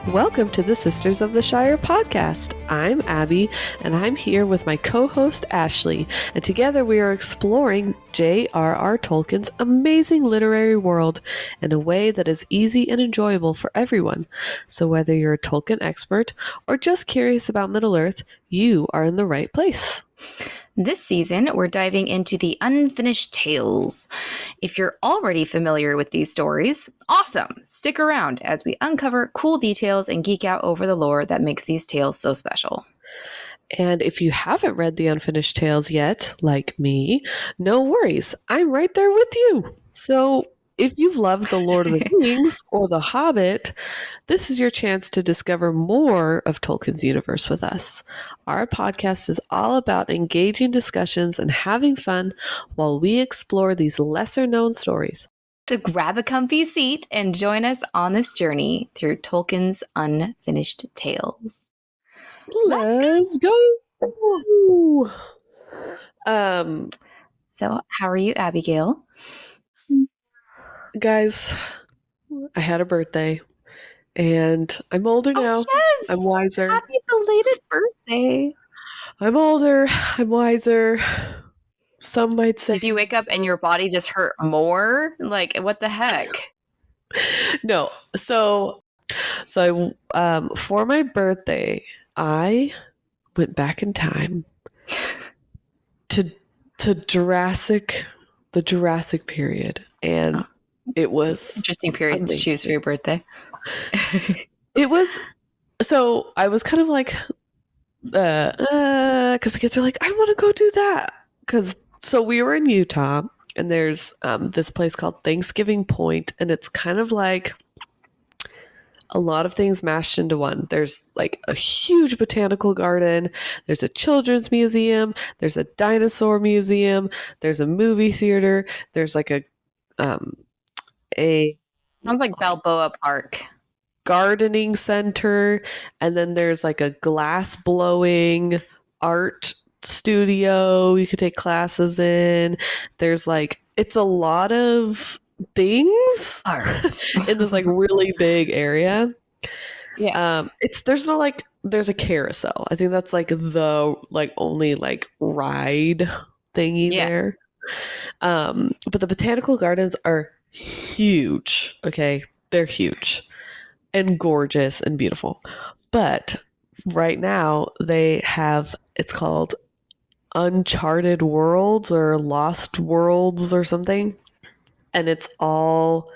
Welcome to the Sisters of the Shire podcast. I'm Abby, and I'm here with my co-host Ashley, and together we are exploring J.R.R. Tolkien's amazing literary world in a way that is easy and enjoyable for everyone. So whether you're a Tolkien expert or just curious about Middle-earth, you are in the right place. This season, we're diving into the unfinished tales. If you're already familiar with these stories, awesome! Stick around as we uncover cool details and geek out over the lore that makes these tales so special. And if you haven't read the unfinished tales yet, like me, no worries. I'm right there with you. So if you've loved The Lord of the Rings or The Hobbit, this is your chance to discover more of Tolkien's universe with us. Our podcast is all about engaging discussions and having fun while we explore these lesser-known stories. So grab a comfy seat and join us on this journey through Tolkien's unfinished tales. Let's go! So how are you, Abigail? Guys, I had a birthday. And I'm older now. Yes! I'm wiser. Happy belated birthday. I'm older. I'm wiser. Some might say. Did you wake up and your body just hurt more? Like, what the heck? No. So for my birthday, I went back in time to the Jurassic period, and it was interesting period amazing. To choose for your birthday. It was, so I was kind of like, because the kids are like, I want to go do that. So we were in Utah, and there's this place called Thanksgiving Point, and it's kind of like a lot of things mashed into one. There's like a huge botanical garden. There's a children's museum. There's a dinosaur museum. There's a movie theater. There's like a sounds like Balboa Park. Gardening center, and then there's like a glass blowing art studio you could take classes in. There's like, it's a lot of things in this like really big area. Yeah. There's a carousel. I think that's like the like only like ride thingy there. But the botanical gardens are huge. Okay, they're huge and gorgeous and beautiful. But right now they have, it's called Uncharted Worlds or Lost Worlds or something. And it's all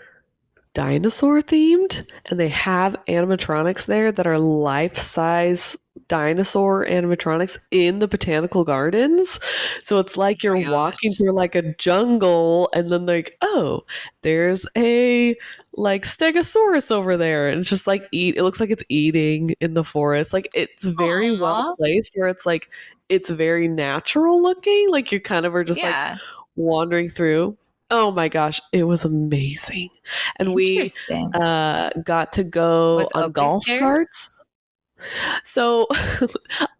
dinosaur themed. And they have animatronics there that are life-size dinosaur animatronics in the botanical gardens. So it's like you're walking through like a jungle, and then like, oh, there's a like stegosaurus over there, and it's just like it looks like it's eating in the forest. Like it's very well placed where it's like it's very natural looking, like you kind of are just like wandering through. Oh my gosh, it was amazing. And we got to go on golf carts. So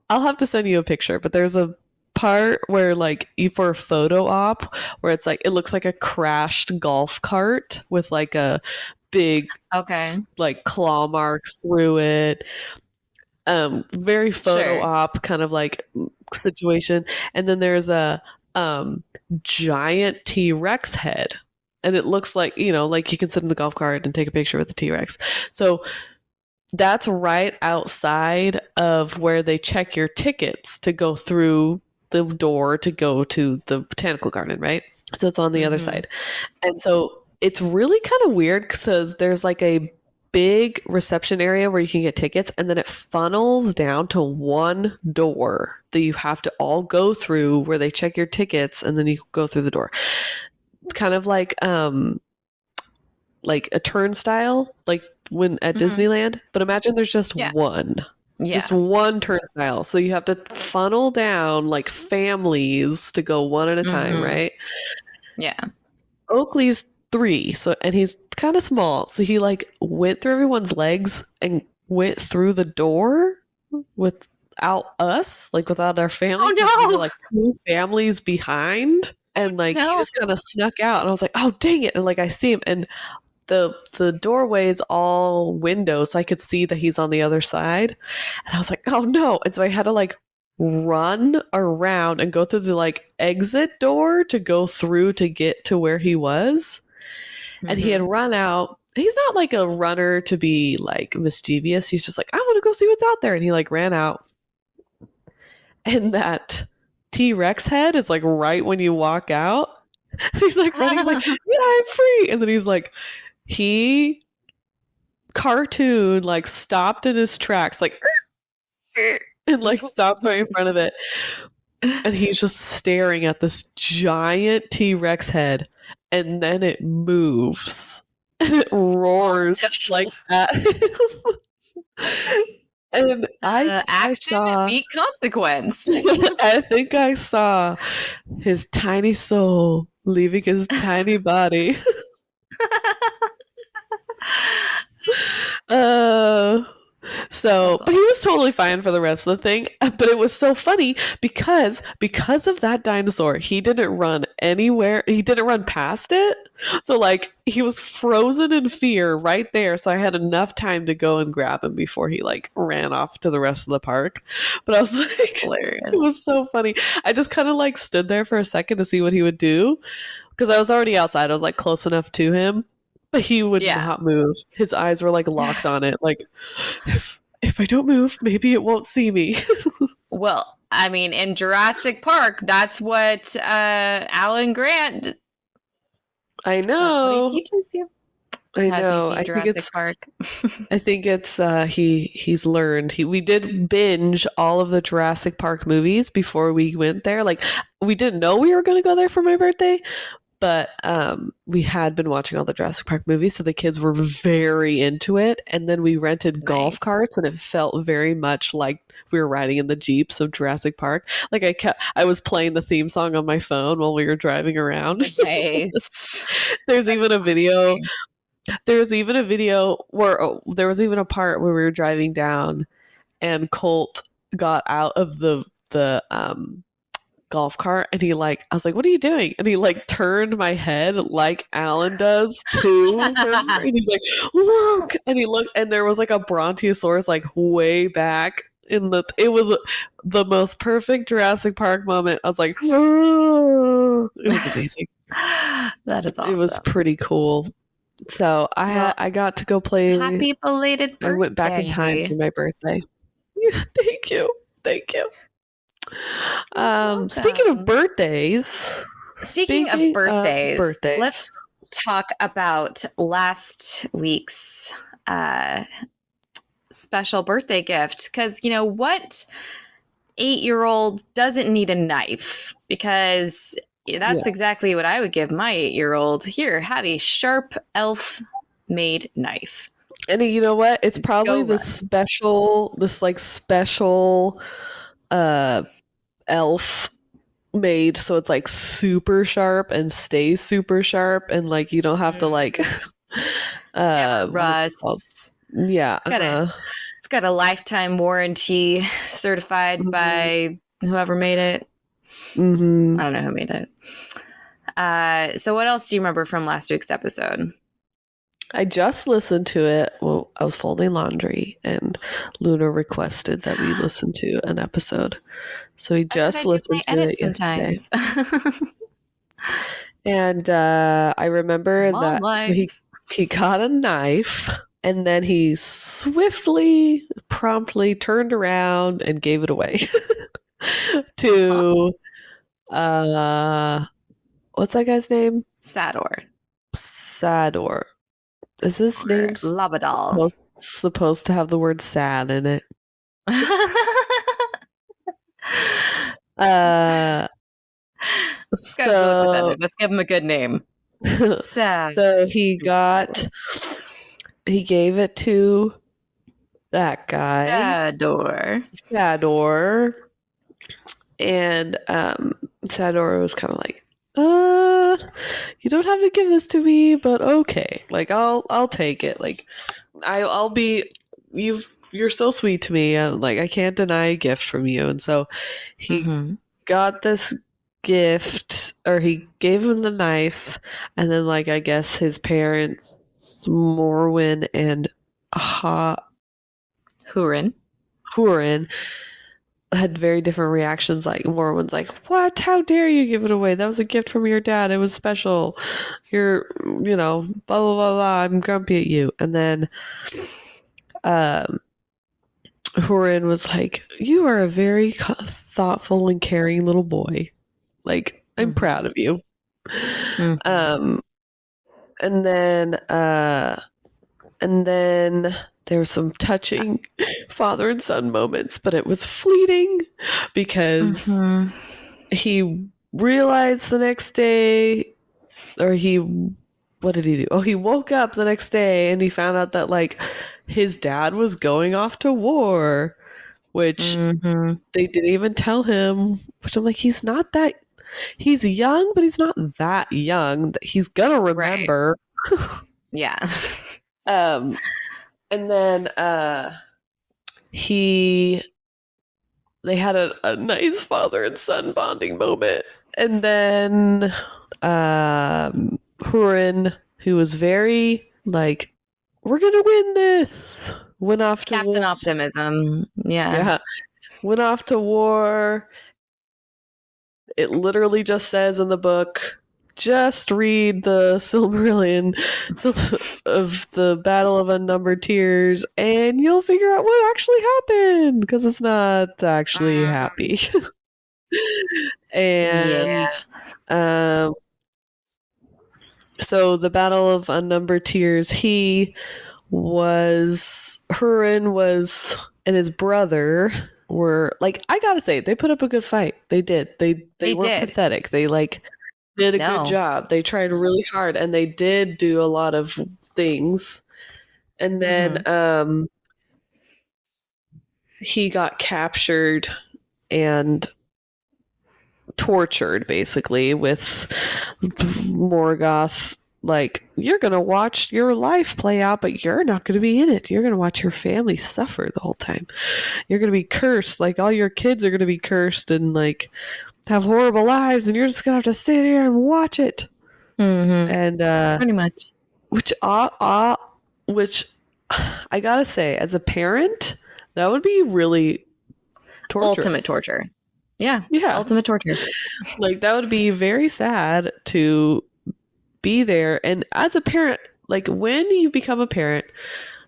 I'll have to send you a picture, but there's a part where like for a photo op where it's like it looks like a crashed golf cart with like a big like claw marks through it. Very photo op kind of like situation. And then there's a giant T-Rex head, and it looks like, you know, like you can sit in the golf cart and take a picture with the T-Rex. So that's right outside of where they check your tickets to go through the door to go to the botanical garden, right? So it's on the other side. And so it's really kind of weird because there's like a big reception area where you can get tickets, and then it funnels down to one door that you have to all go through where they check your tickets, and then you go through the door. It's kind of like a turnstile, like when at Disneyland, but imagine there's just one. Just one turnstile. So you have to funnel down like families to go one at a time, right? Yeah. Oakley's 3, so, and he's kind of small, so he like went through everyone's legs and went through the door without us, like without our family. Oh no! We were like 2 families behind, and like he just kind of snuck out, and I was like, oh dang it! And like I see him, and the doorway is all windows, so I could see that he's on the other side. And I was like, oh no. And so I had to like run around and go through the like exit door to go through to get to where he was. And he had run out. He's not like a runner to be like mischievous. He's just like, I want to go see what's out there. And he like ran out. And that T-Rex head is like right when you walk out. And he's like running, he's like, yeah, I'm free. And then he's like, he cartoon like stopped in his tracks, like and like stopped right in front of it. And he's just staring at this giant T-Rex head. And then it moves. And it roars like that. And I saw meet consequence. I think I saw his tiny soul leaving his tiny body. But he was totally fine for the rest of the thing. But it was so funny because of that dinosaur, he didn't run anywhere. He didn't run past it. So like he was frozen in fear right there. So I had enough time to go and grab him before he like ran off to the rest of the park. But I was like, hilarious. It was so funny. I just kind of like stood there for a second to see what he would do because I was already outside. I was like close enough to him. But he would not move. His eyes were like locked on it. Like, if I don't move, maybe it won't see me. Well, I mean, in Jurassic Park, that's what Alan Grant. I know. That's what he teaches you. I know. I think it's Park. I think it's he's learned. We did binge all of the Jurassic Park movies before we went there. Like, we didn't know we were going to go there for my birthday. But we had been watching all the Jurassic Park movies, so the kids were very into it. And then we rented golf carts, and it felt very much like we were riding in the Jeeps of Jurassic Park. Like I was playing the theme song on my phone while we were driving around. Nice. There's even a video. There's even a video where there was even a part where we were driving down, and Colt got out of the golf cart, and he like, I was like, what are you doing? And he like turned my head like Alan does to him, and he's like, look, and he looked, and there was like a brontosaurus like way back in it was the most perfect Jurassic Park moment. I was like, oh. It was amazing. That is awesome. It was pretty cool. So I got to go play. Happy belated birthday. I went back in time for my birthday. Yeah, thank you. Speaking of birthdays, let's talk about last week's special birthday gift. Because you know what, 8-year-old doesn't need a knife, because that's exactly what I would give my 8-year-old. Here, have a sharp elf made knife. And you know what? It's probably this special elf made so it's like super sharp and stays super sharp, and like you don't have to like rust. Yeah, it's got a lifetime warranty certified by whoever made it. I don't know who made it. So what else do you remember from last week's episode? I just listened to it. Well, I was folding laundry, and Luna requested that we listen to an episode. So we just listened to it yesterday. And I remember that so he got a knife, and then he promptly turned around and gave it away to what's that guy's name? Sador. Is his name Labadal supposed to have the word sad in it? Let's give him a good name. Sad. So he gave it to that guy, Sador, and Sador was kind of like, you don't have to give this to me, but okay, like I'll take it. Like I'll be you're so sweet to me. Like I can't deny a gift from you. And so he got this gift, or he gave him the knife, and then like I guess his parents Morwen and Hurin. Hurin had very different reactions. Like Morwen's like, "What? How dare you give it away? That was a gift from your dad. It was special. You're, blah blah blah blah. I'm grumpy at you." And then, Hurin was like, "You are a very thoughtful and caring little boy. Like, I'm proud of you." Mm-hmm. And then there were some touching father and son moments, but it was fleeting because he realized the next day, or what did he do? Oh, he woke up the next day and he found out that like his dad was going off to war, which they didn't even tell him, which I'm like, he's young, but he's not that young. He's gonna remember. Right. Yeah. And then they had a nice father and son bonding moment. And then Hurin, who was very like, we're gonna win this, went off to Captain war. Optimism. Yeah. Went off to war. It literally just says in the book, just read the Silmarillion of the Battle of Unnumbered Tears, and you'll figure out what actually happened, because it's not actually happy. And so the Battle of Unnumbered Tears, Hurin was, and his brother were like, I gotta say, they put up a good fight. They did. They weren't pathetic. They like did a good job. They tried really hard, and they did do a lot of things. And then he got captured and tortured, basically, with Morgoth. Like, you're gonna watch your life play out, but you're not gonna be in it. You're gonna watch your family suffer the whole time. You're gonna be cursed. Like, all your kids are gonna be cursed and like have horrible lives, and you're just gonna have to sit here and watch it. And pretty much, which I gotta say, as a parent, that would be really torturous. Ultimate torture. Yeah, ultimate torture. Like, that would be very sad to be there. And as a parent, like, when you become a parent,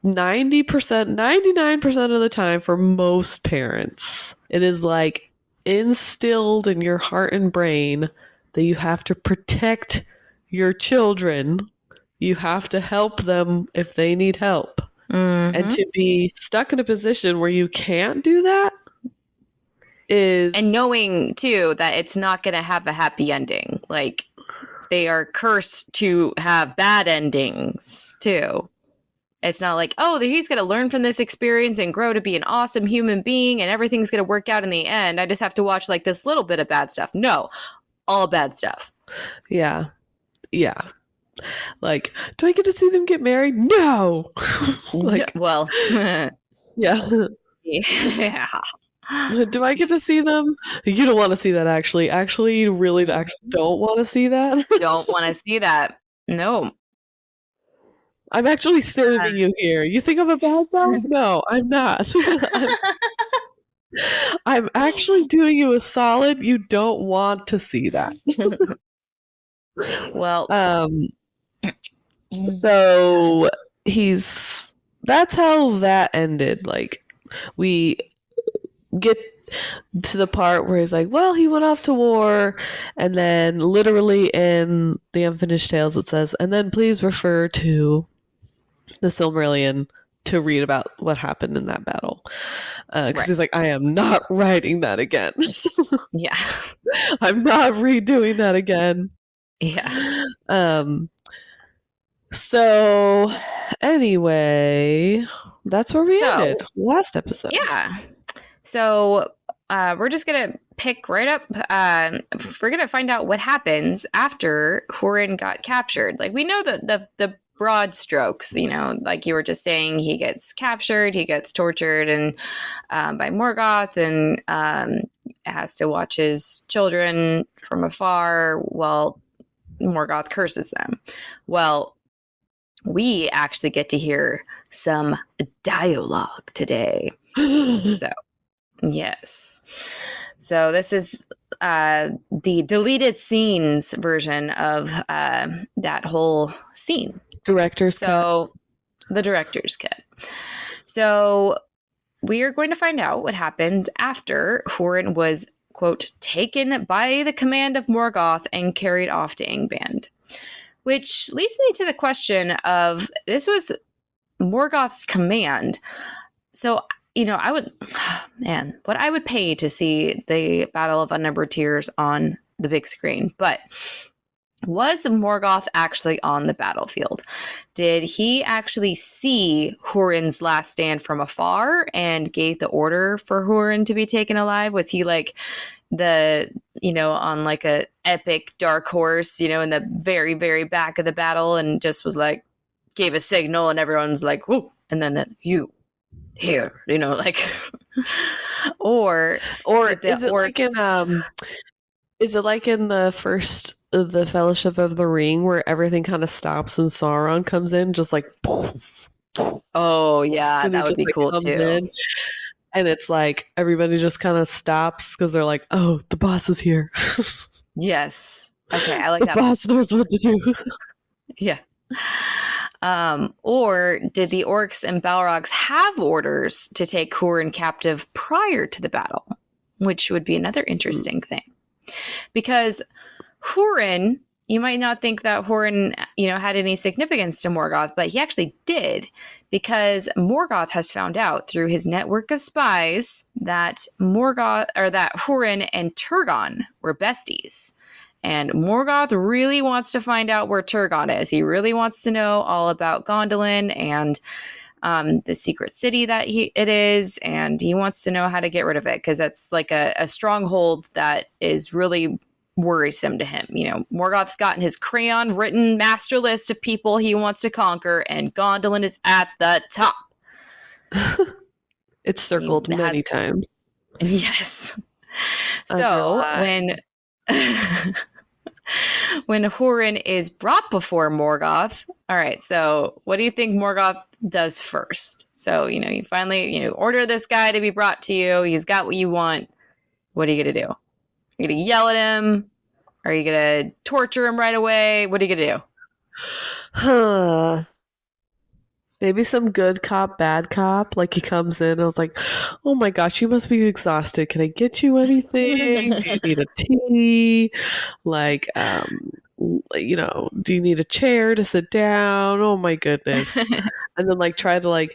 90%, 99% of the time, for most parents, it is like instilled in your heart and brain that you have to protect your children. You have to help them if they need help. And to be stuck in a position where you can't do that is... And knowing, too, that it's not going to have a happy ending. Like, they are cursed to have bad endings, too. It's not like, oh, he's going to learn from this experience and grow to be an awesome human being and everything's going to work out in the end. I just have to watch, like, this little bit of bad stuff. No, all bad stuff. Yeah. Yeah. Like, do I get to see them get married? No. Like, well, yeah. Yeah. Do I get to see them? You don't want to see that, actually. Actually, you really don't want to see that. Don't want to see that. No. I'm actually serving you here. You think I'm a bad guy? No, I'm not. I'm actually doing you a solid. You don't want to see that. Well, so that's how that ended. Like, we get to the part where he's like, well, he went off to war, and then literally in the Unfinished Tales it says, and then please refer to the Silmarillion to read about what happened in that battle. Because he's like, I am not writing that again. Yeah. I'm not redoing that again. Yeah. So anyway, that's where we ended last episode. Yeah. So we're just going to pick right up. We're going to find out what happens after Hurin got captured. Like, we know the broad strokes, you know, like you were just saying, he gets captured, he gets tortured and by Morgoth, and has to watch his children from afar while Morgoth curses them. Well, we actually get to hear some dialogue today. So, yes. So this is the deleted scenes version of that whole scene. Director's cut. The director's cut. So we are going to find out what happened after Hurin was, quote, taken by the command of Morgoth and carried off to Angband. Which leads me to the question of, this was Morgoth's command. So, I would, man, what I would pay to see the Battle of Unnumbered Tears on the big screen. But was Morgoth actually on the battlefield? Did he actually see Hurin's last stand from afar and gave the order for Hurin to be taken alive? Was he like on like a epic dark horse, in the very, very back of the battle, and just was like, gave a signal and everyone's like, whoo, and then you here, like, or is it like in the first the Fellowship of the Ring where everything kind of stops and Sauron comes in, just like poof, poof, oh yeah, that would be cool too. And it's like everybody just kind of stops because they're like, oh, the boss is here. Yes. Okay, I like that. The boss knows what to do. Yeah. Or did the orcs and Balrogs have orders to take Hurin captive prior to the battle? Which would be another interesting thing. Because Hurin, you might not think that Hurin, had any significance to Morgoth, but he actually did, because Morgoth has found out through his network of spies that Hurin and Turgon were besties. And Morgoth really wants to find out where Turgon is. He really wants to know all about Gondolin and the secret city that it is, and he wants to know how to get rid of it, because that's like a stronghold that is really worrisome to him. Morgoth's gotten his crayon-written master list of people he wants to conquer, and Gondolin is at the top. It's circled many times. Yes. So when Hurin is brought before Morgoth, all right, so what do you think Morgoth does first? So, you finally, order this guy to be brought to you. He's got what you want. What are you going to do? Are you going to yell at him? Are you going to torture him right away? What are you going to do? Maybe some good cop, bad cop. Like he comes in, I was like, oh my gosh, you must be exhausted. Can I get you anything? Do you need a tea? Like, do you need a chair to sit down? Oh my goodness. And then try to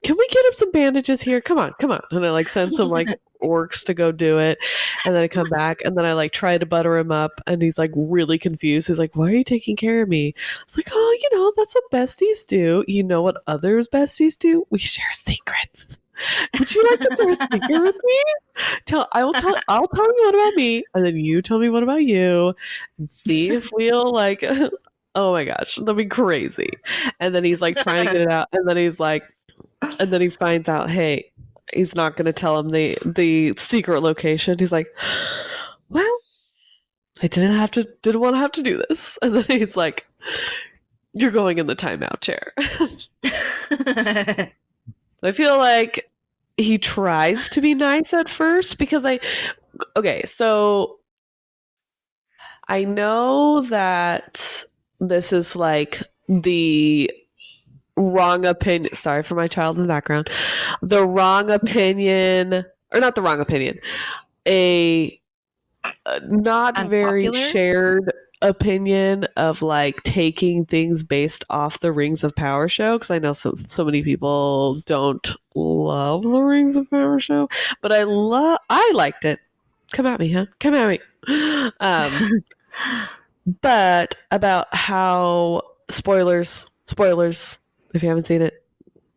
can we get him some bandages here? Come on. And I send some orcs to go do it. And then I come back and then I try to butter him up and he's really confused. He's like, why are you taking care of me? I was like, oh, that's what besties do. You know what others besties do? We share secrets. Would you like to share a secret with me? I'll tell you one about me, and then you tell me one about you, and see if we'll oh my gosh, that'd be crazy. And then he's trying to get it out, and then and then he finds out, hey, he's not going to tell him the secret location. He's like, well, I didn't want to have to do this. And then he's like, you're going in the timeout chair. I feel like he tries to be nice at first because so I know that this is the wrong opinion. Sorry for my child in the background. The wrong opinion, or not the wrong opinion, a not very shared opinion of taking things based off the Rings of Power show, because I know so many people don't love the Rings of Power show, but I liked it. Come at me, huh? Come at me. But about how spoilers, if you haven't seen it,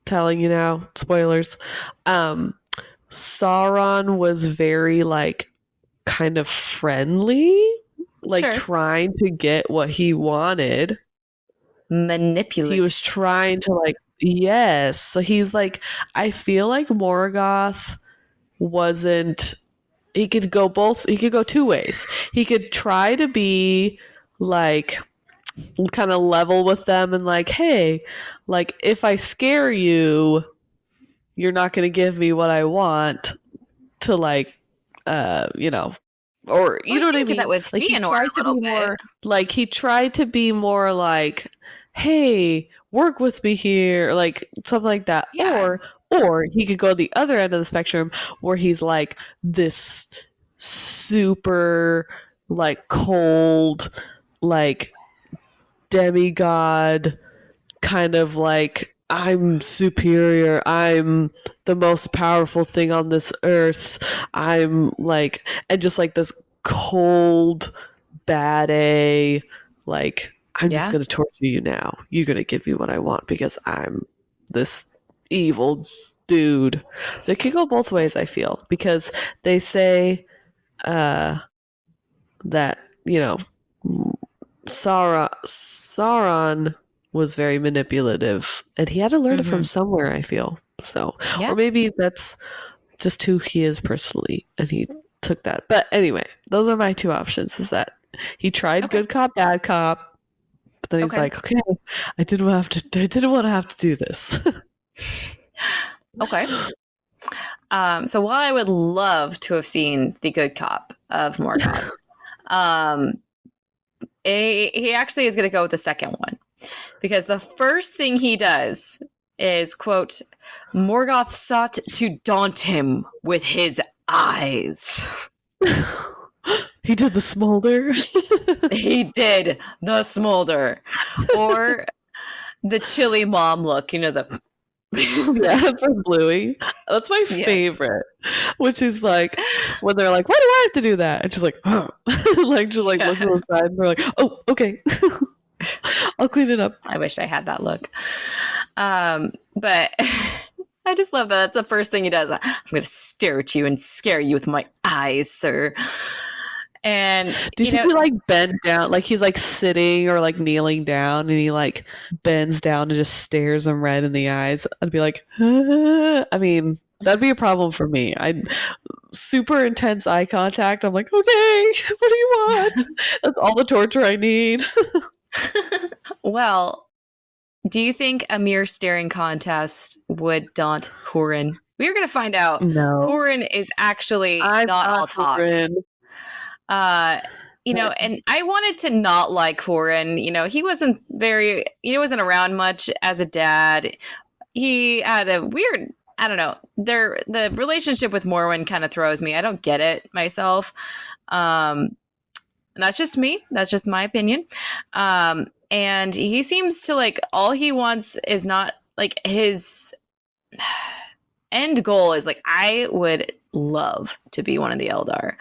telling you now, spoilers. Sauron was very kind of friendly, sure, trying to get what he wanted. Manipulative. He was trying to yes. So he's I feel like Morgoth wasn't. He could go two ways. He could try to be kind of level with them and like, hey, like if I scare you, you're not going to give me what I want to like, you know, or you know what I did that mean? with Like he Fëanor tried a to be little bit. more like hey, work with me here, like something like that. Yeah. Or he could go the other end of the spectrum where he's like this super like cold, like demigod kind of like I'm superior. I'm the most powerful thing on this earth. I'm like and just like this cold bad A like I'm just Yeah. going to torture you now. You're going to give me what I want because I'm this evil dude. So it can go both ways, I feel, because they say that, you know, Sauron was very manipulative, and he had to learn it from somewhere, I feel. So, Yeah. or maybe that's just who he is personally, and he took that. But anyway, those are my two options: is that he tried good cop, bad cop, but then he's like, okay, I didn't want to have to do this. Okay. So while I would love to have seen the good cop of Morgoth, he actually is going to go with the second one, because the first thing he does is, quote, Morgoth sought to daunt him with his eyes. He did the smolder. He did the smolder. Or the chilly mom look, you know, the Yeah, from Bluey. That's my favorite. Which is like when they're like, "Why do I have to do that?" And she's like, "Huh." Like just like looks to the side and they're like, "Oh, okay." I'll clean it up. I wish I had that look. But I just love that. That's the first thing he does. I'm going to stare at you and scare you with my eyes, sir. And do you think he like bend down, like he's like sitting or like kneeling down, and he like bends down and just stares him right in the eyes? I'd be like, I mean, that'd be a problem for me. I'd super intense eye contact. I'm like, okay, what do you want? That's all the torture I need. Well, do you think a mere staring contest would daunt Hurin? We're going to find out. No, Hurin is actually not all talk. You know, and I wanted to not like Hurin. You know, he wasn't around much as a dad. He had a weird, I don't know, the relationship with Morwen kind of throws me. I don't get it myself. And that's just me. That's just my opinion. And he seems to like, all he wants is not like his end goal is like, I would love to be one of the Eldar.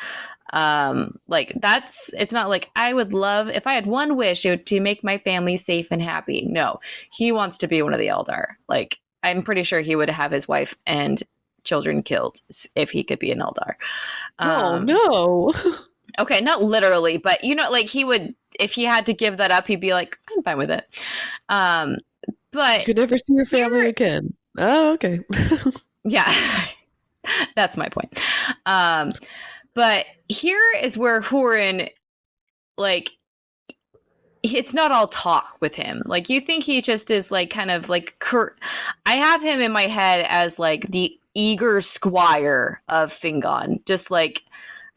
Like it's not like I would love, if I had one wish, it would be make my family safe and happy. No, he wants to be one of the Eldar. Like, I'm pretty sure he would have his wife and children killed if he could be an Eldar. Oh, no. Okay, not literally, but you know, like he would, if he had to give that up, he'd be like, I'm fine with it. But you could never see your family again. Oh, okay. Yeah, that's my point. But here is where Hurin, like, it's not all talk with him. Like, you think he just is like kind of like I have him in my head as like the eager squire of Fingon, just like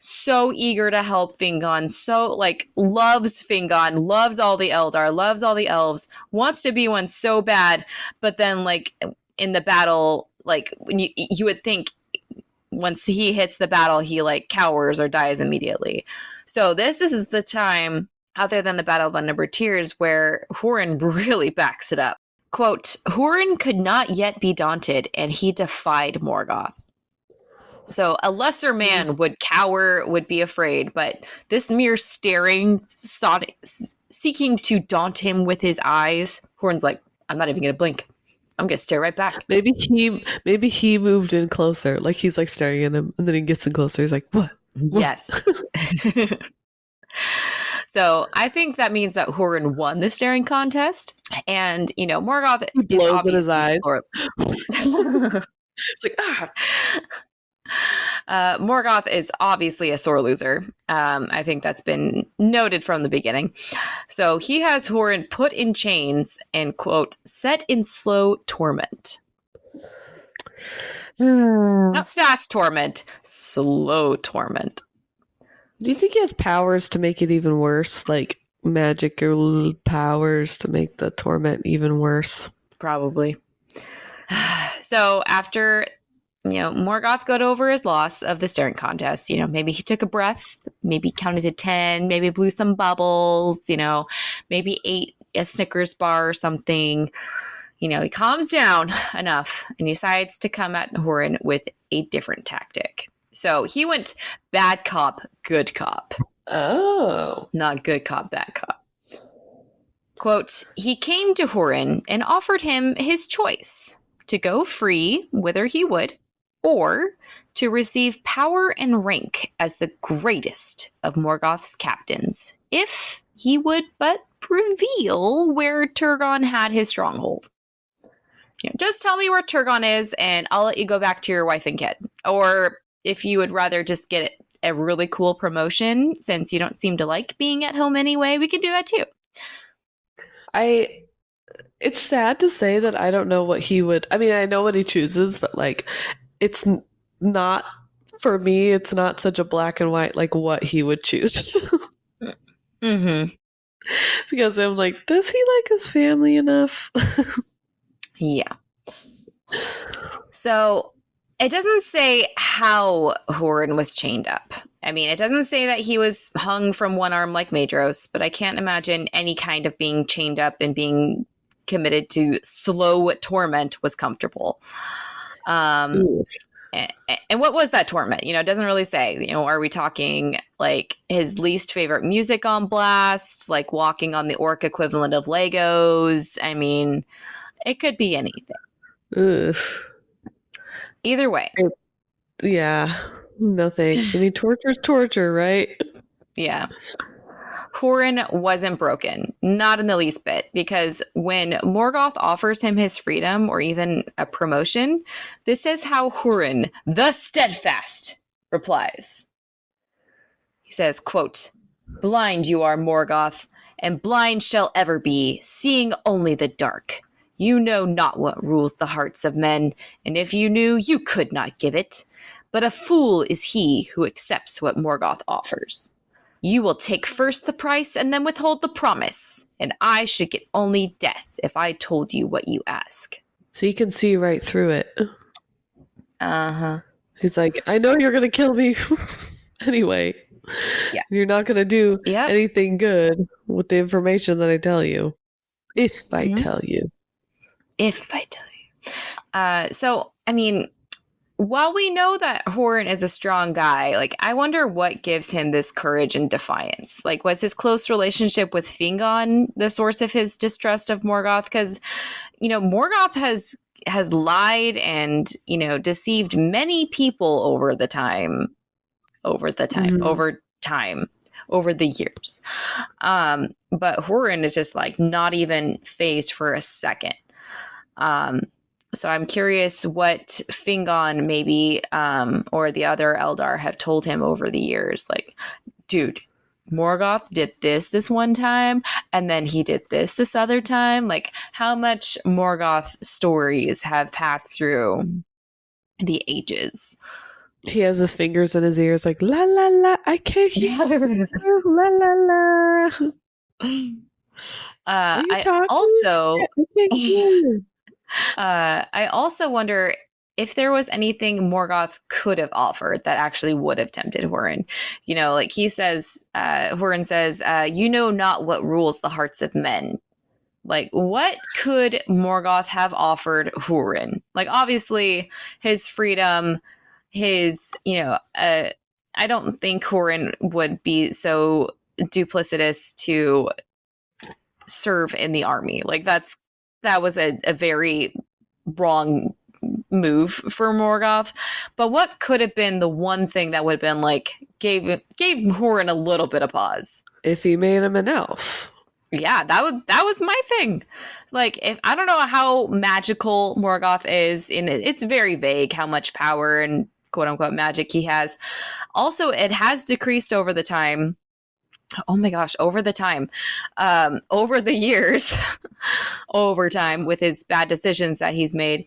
so eager to help Fingon, so like loves Fingon, loves all the Eldar, loves all the elves, wants to be one so bad, but then like in the battle, like when you would think once he hits the battle, he like cowers or dies immediately. So this is the time, other than the Battle of Unnumbered Tears, where Hurin really backs it up. Quote, Hurin could not yet be daunted, and he defied Morgoth. So a lesser man would cower, would be afraid, but this mere staring, seeking to daunt him with his eyes, Hurin's like, I'm not even going to blink. I'm going to stare right back. Maybe he moved in closer. Like he's like staring at him, and then he gets in closer. He's like, what? Yes. So I think that means that Hurin won the staring contest. And, you know, Morgoth blows in his eyes. It's like, Morgoth is obviously a sore loser. I think that's been noted from the beginning. So he has Hurin put in chains and, quote, set in slow torment. Not fast torment, slow torment. Do you think he has powers to make it even worse? Like magical powers to make the torment even worse? Probably. So after, Morgoth got over his loss of the staring contest, maybe he took a breath, maybe counted to 10, maybe blew some bubbles, maybe ate a Snickers bar or something. He calms down enough and decides to come at Hurin with a different tactic. So he went bad cop, good cop. Oh. Not good cop, bad cop. Quote, he came to Hurin and offered him his choice to go free, whither he would, or to receive power and rank as the greatest of Morgoth's captains, if he would but reveal where Turgon had his stronghold. Just tell me where Turgon is, and I'll let you go back to your wife and kid. Or if you would rather just get a really cool promotion, since you don't seem to like being at home anyway, we can do that too. It's sad to say that I don't know what he would. I mean, I know what he chooses, but like, it's not for me. It's not such a black and white like what he would choose. Mm-hmm. Because I'm like, does he like his family enough? Yeah. So it doesn't say how Hurin was chained up. I mean, it doesn't say that he was hung from one arm like Maedhros, but I can't imagine any kind of being chained up and being committed to slow torment was comfortable. And what was that torment? It doesn't really say. Are we talking like his least favorite music on blast, like walking on the orc equivalent of Legos? I mean, it could be anything. Ugh. Either way. Yeah. No thanks. I mean, torture's torture, right? Yeah. Hurin wasn't broken, not in the least bit, because when Morgoth offers him his freedom or even a promotion, this is how Hurin, the steadfast, replies. He says, quote, blind you are, Morgoth, and blind shall ever be, seeing only the dark. You know not what rules the hearts of men, and if you knew, you could not give it. But a fool is he who accepts what Morgoth offers. You will take first the price and then withhold the promise, and I should get only death if I told you what you ask. So you can see right through it. Uh-huh. He's like, I know you're going to kill me anyway. Yeah. You're not going to do anything good with the information that I tell you. If I tell you. If I tell you. So, I mean, while we know that Hurin is a strong guy, like, I wonder what gives him this courage and defiance. Like, was his close relationship with Fingon the source of his distrust of Morgoth? Because, Morgoth has lied and, deceived many people over the years. But Hurin is just like not even phased for a second. So I'm curious what Fingon maybe or the other Eldar have told him over the years. Like, dude, Morgoth did this one time, and then he did this other time. Like, how much Morgoth stories have passed through the ages? He has his fingers in his ears like, la, la, la, I can't hear you, la, la, la. I also wonder if there was anything Morgoth could have offered that actually would have tempted Hurin. Like he says, Hurin says, you know not what rules the hearts of men. Like, what could Morgoth have offered Hurin? Like, obviously, his freedom, his, I don't think Hurin would be so duplicitous to serve in the army. Like, that was a very wrong move for Morgoth. But what could have been the one thing that would have been like gave Hurin a little bit of pause? If he made him an elf. Yeah, that was my thing. Like, if I don't know how magical Morgoth is, and it's very vague how much power and quote unquote magic he has. Also, it has decreased over the time. Oh my gosh, over the time, over the years, over time with his bad decisions that he's made.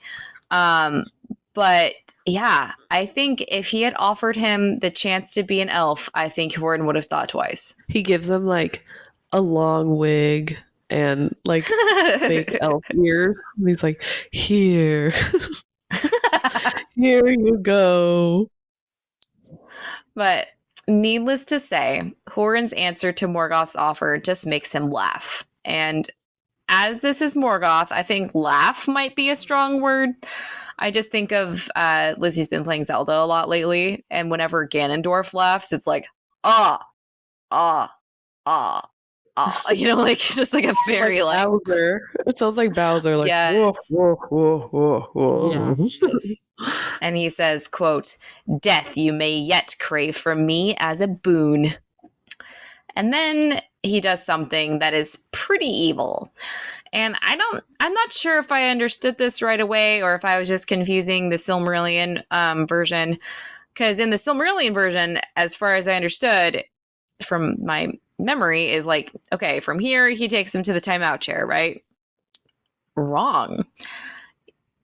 But yeah, I think if he had offered him the chance to be an elf, I think Hurin would have thought twice. He gives him like a long wig and like fake elf ears. And he's like, here, here you go. But needless to say, Hurin's answer to Morgoth's offer just makes him laugh. And as this is Morgoth, I think laugh might be a strong word. I just think of Lizzie's been playing Zelda a lot lately, and whenever Ganondorf laughs, it's like, ah, ah, ah, ah. You know, like just like a fairy like Bowser. It sounds like Bowser, like yes. Whoa, whoa, whoa, whoa. Yes. And he says, quote, "Death you may yet crave from me as a boon." And then he does something that is pretty evil. And I'm not sure if I understood this right away or if I was just confusing the Silmarillion version. Because in the Silmarillion version, as far as I understood from my memory, is like, okay, from here, he takes him to the timeout chair, right? Wrong.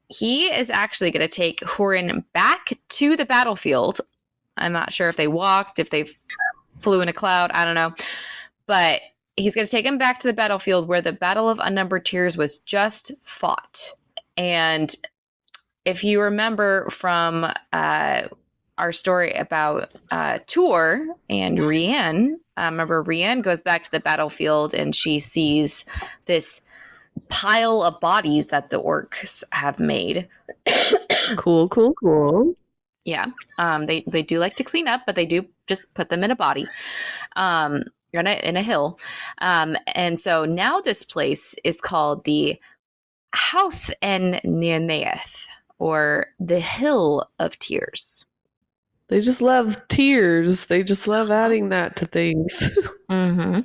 He is actually going to take Hurin back to the battlefield. I'm not sure if they walked, if they flew in a cloud, I don't know. But he's going to take him back to the battlefield where the Battle of Unnumbered Tears was just fought. And if you remember from our story about Tur and Rian, remember Rian goes back to the battlefield and she sees this pile of bodies that the orcs have made. Cool. Yeah. They do like to clean up, but they do just put them in a body. In a hill. And so now this place is called the Houth en Neath, or the Hill of Tears. They just love tears. They just love adding that to things. Mm-hmm.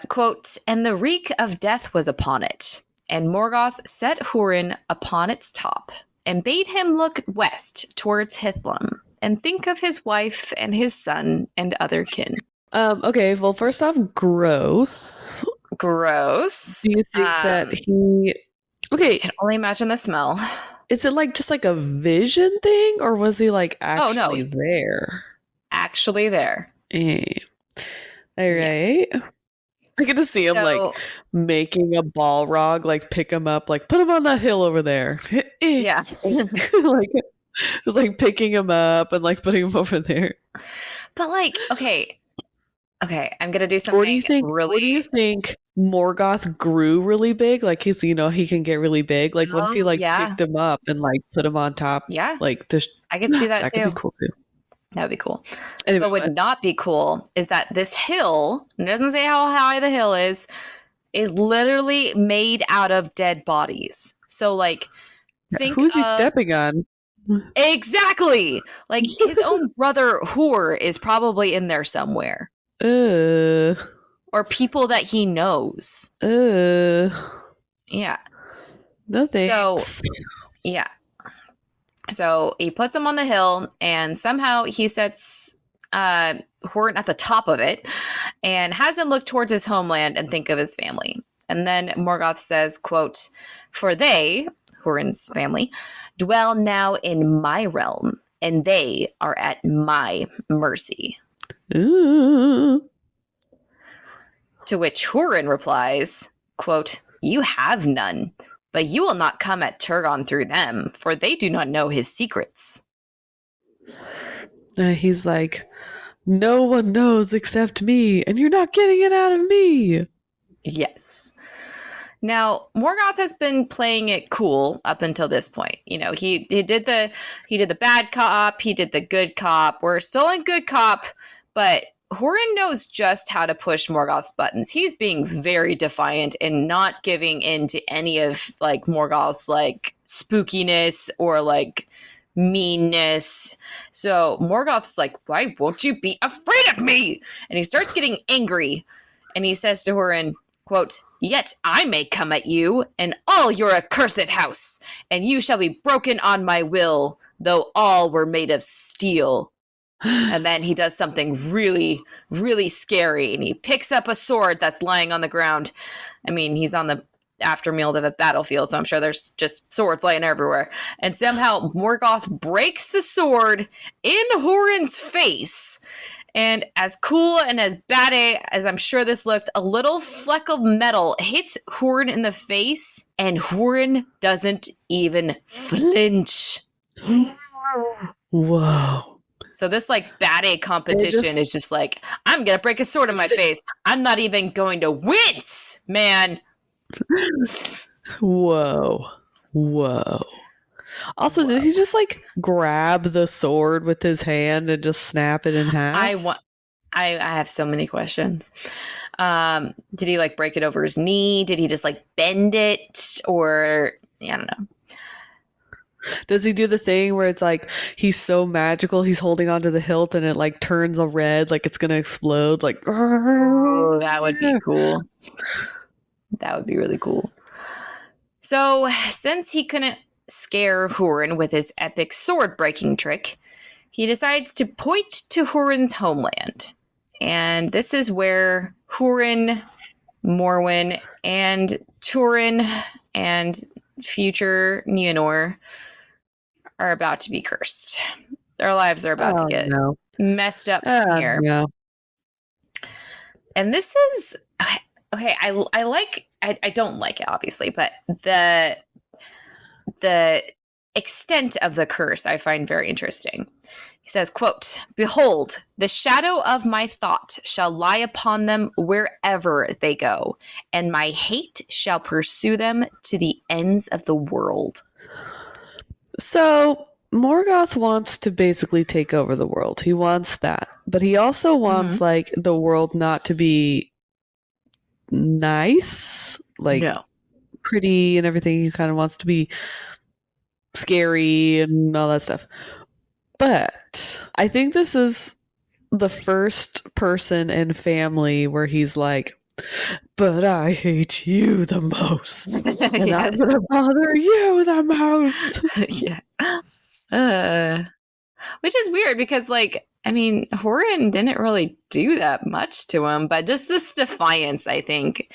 Quote, "And the reek of death was upon it, and Morgoth set Hurin upon its top, and bade him look west towards Hithlum, and think of his wife and his son and other kin." Okay, well, first off, gross. Gross. Do you think that he... Okay. I can only imagine the smell. Is it like just like a vision thing, or was he like actually there? Actually there. All right. I get to see him like making a Balrog, like pick him up, like put him on that hill over there. Yeah. Like just like picking him up and like putting him over there. But like, okay, I'm gonna do something. Or do you think Morgoth grew really big? Like he's, he can get really big. Like what if he picked him up and like put him on top? Yeah, like I could see that too. That could be cool too. That would be cool. Anyway, what would not be cool is that this hill, and it doesn't say how high the hill is literally made out of dead bodies. So like, who's he stepping on? Exactly. Like his own brother Hur is probably in there somewhere. Or people that he knows. Yeah. No thanks. So, yeah. So he puts him on the hill, and somehow he sets Hurin at the top of it and has him look towards his homeland and think of his family. And then Morgoth says, quote, "For they," Hurin's family, "dwell now in my realm, and they are at my mercy." Ooh. To which Hurin replies, quote, "You have none, but you will not come at Turgon through them, for they do not know his secrets." He's like, "No one knows except me, and you're not getting it out of me." Yes. Now, Morgoth has been playing it cool up until this point. He did the bad cop, he did the good cop. We're still in good cop, but Hurin knows just how to push Morgoth's buttons. He's being very defiant and not giving in to any of like Morgoth's like spookiness or like meanness. So Morgoth's like, "Why won't you be afraid of me?" And he starts getting angry, and he says to Hurin, quote, "Yet I may come at you and all your accursed house, and you shall be broken on my will, though all were made of steel. And then he does something really, really scary, and he picks up a sword that's lying on the ground. I mean, he's on the afterfield of a battlefield, so I'm sure there's just swords laying everywhere. And somehow Morgoth breaks the sword in Hurin's face. And as cool and as bad as I'm sure this looked, a little fleck of metal hits Hurin in the face, and Hurin doesn't even flinch. Whoa. So this like bad A competition is just like, I'm going to break a sword in my face. I'm not even going to wince, man. Whoa. Also, did he just like grab the sword with his hand and just snap it in half? I have so many questions. Did he like break it over his knee? Did he just like bend it? Or I don't know. Does he do the thing where it's like he's so magical, he's holding onto the hilt and it like turns a red, like it's gonna explode? Like, oh, that would be cool. That would be really cool. So, since he couldn't scare Hurin with his epic sword breaking trick, he decides to point to Hurin's homeland. And this is where Hurin, Morwen, and Turin, and future Nienor are about to be cursed. Their lives are about to get messed up here. Yeah. And this is okay. I don't like it, obviously, but the extent of the curse I find very interesting. He says, quote, "Behold, the shadow of my thought shall lie upon them wherever they go, and my hate shall pursue them to the ends of the world." So Morgoth wants to basically take over the world. He wants that. But he also wants like the world not to be nice, like pretty and everything. He kind of wants to be scary and all that stuff. But I think this is the first person and family where he's like, but I hate you the most. And Yes. I'm going to bother you the most. Yes. Which is weird because, like, I mean, Hurin didn't really do that much to him, but just this defiance, I think,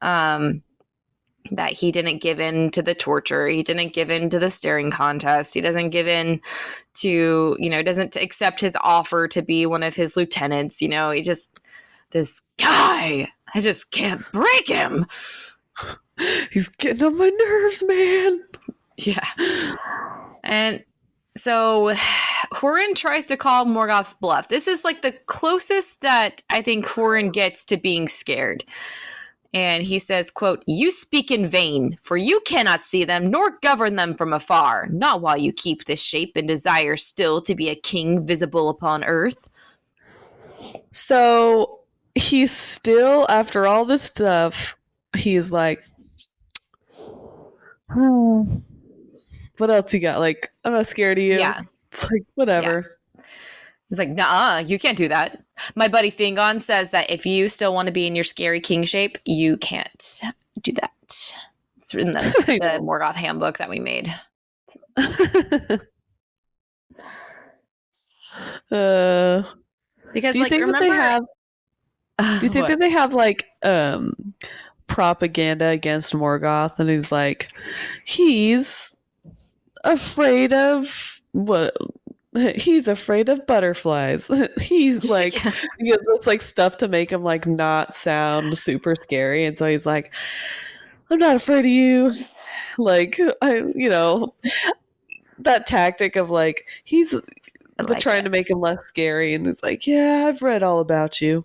that he didn't give in to the torture. He didn't give in to the staring contest. He doesn't give in to, doesn't accept his offer to be one of his lieutenants. He just, this guy, I just can't break him. He's getting on my nerves, man. Yeah. And so Hurin tries to call Morgoth's bluff. This is like the closest that I think Hurin gets to being scared. And he says, quote, "You speak in vain, for you cannot see them nor govern them from afar, not while you keep this shape and desire still to be a king visible upon earth." So he's still, after all this stuff, he's like, what else you got? Like, I'm not scared of you. Yeah. It's like, whatever. Yeah. He's like, nah, you can't do that. My buddy Fingon says that if you still want to be in your scary king shape, you can't do that. It's in the Morgoth handbook that we made. Because, do you think remember, that they have? Do you think that they have like propaganda against Morgoth, and he's like, he's afraid of what? He's afraid of butterflies. He's like, it's like stuff to make him like not sound super scary, and so he's like, I'm not afraid of you. Like, that tactic of like he's trying to make him less scary, and it's like, yeah, I've read all about you.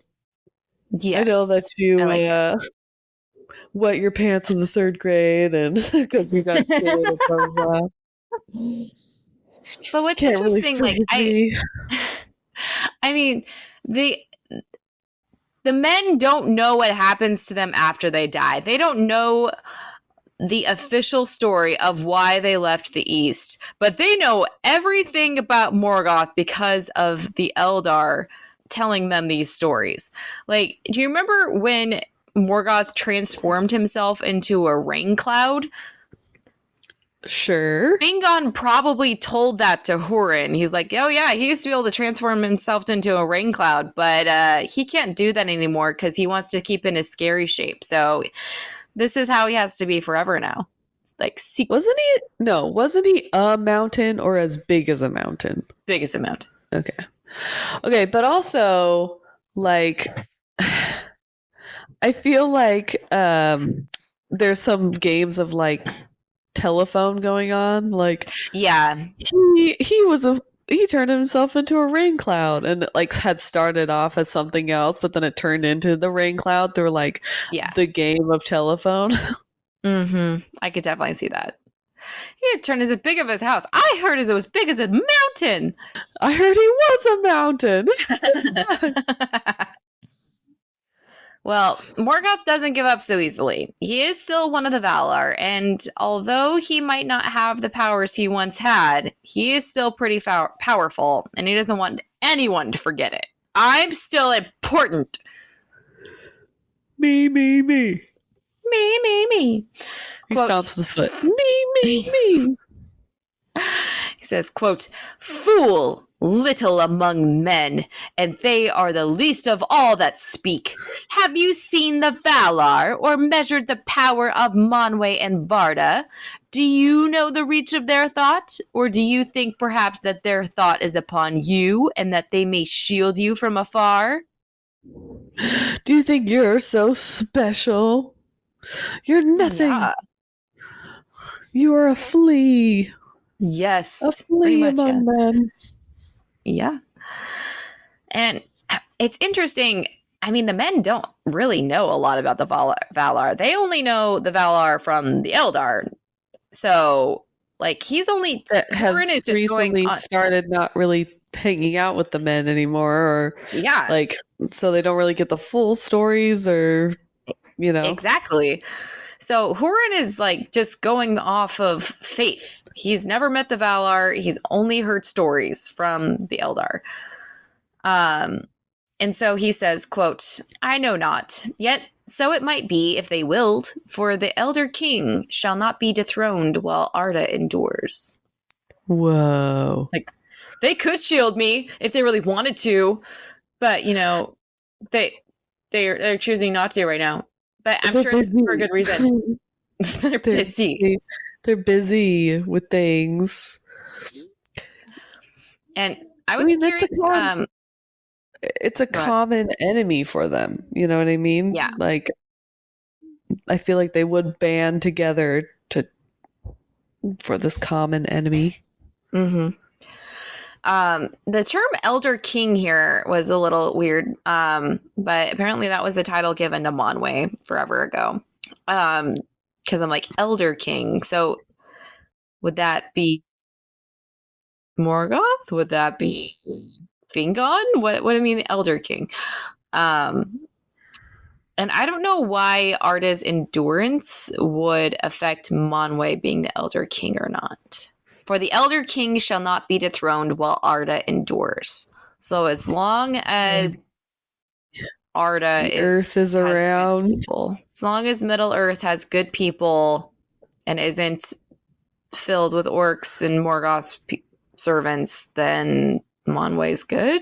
Yes, I know that you wet your pants in the 3rd grade, and because you got scared of blah, blah, blah. But what's interesting, really I mean, the men don't know what happens to them after they die. They don't know the official story of why they left the East, but they know everything about Morgoth because of the Eldar telling them these stories. Like, do you remember when Morgoth transformed himself into a rain cloud? Sure. Fingon probably told that to Hurin. He's like, oh yeah, he used to be able to transform himself into a rain cloud, but he can't do that anymore because he wants to keep in his scary shape. So this is how he has to be forever now. Like, wasn't he a mountain or as big as a mountain? Big as a mountain. Okay, but also, like, I feel like there's some games of, like, telephone going on. Like, yeah, he turned himself into a rain cloud and like had started off as something else, but then it turned into the rain cloud through like the game of telephone. I could definitely see that. He had turned as big of his house. I heard as it was big as a mountain. I heard he was a mountain. Well, Morgoth doesn't give up so easily. He is still one of the Valar, and although he might not have the powers he once had, he is still pretty powerful, and he doesn't want anyone to forget it. I'm still important. Me. Me. He stomps his foot. Me. He says, quote, "Fool, little among men, and they are the least of all that speak. Have you seen the Valar, or measured the power of Manwë and Varda? Do you know the reach of their thought? Or do you think perhaps that their thought is upon you, and that they may shield you from afar? Do you think you're so special? You're nothing. Yeah. You are a flea. Yes. A flea among men. Yeah. And it's interesting. I mean, the men don't really know a lot about the Valar. They only know the Valar from the Eldar. So, like, he's only... Hurin is just recently started not really hanging out with the men anymore. Or, like, so they don't really get the full stories or, you know. Exactly. So Hurin is like just going off of faith. He's never met the Valar. He's only heard stories from the Eldar. And so he says, quote, "I know not, yet so it might be if they willed, for the Elder King shall not be dethroned while Arda endures." Whoa. Like, they could shield me if they really wanted to, but, you know, they're choosing not to right now. But I'm sure it's for a good reason. They're busy. They're busy with things. And I was curious. It's a common enemy for them. You know what I mean? Yeah. Like, I feel like they would band together for this common enemy. Mm-hmm. The term Elder King here was a little weird, but apparently that was the title given to Manwë forever ago. Because I'm like, Elder King. So would that be Morgoth? Would that be Fingon? What do you mean, Elder King? And I don't know why Arda's endurance would affect Manwë being the Elder King or not. For the Elder King shall not be dethroned while Arda endures. So as long as Arda Earth is around, as long as Middle Earth has good people and isn't filled with orcs and Morgoth's servants, then Manwë's good.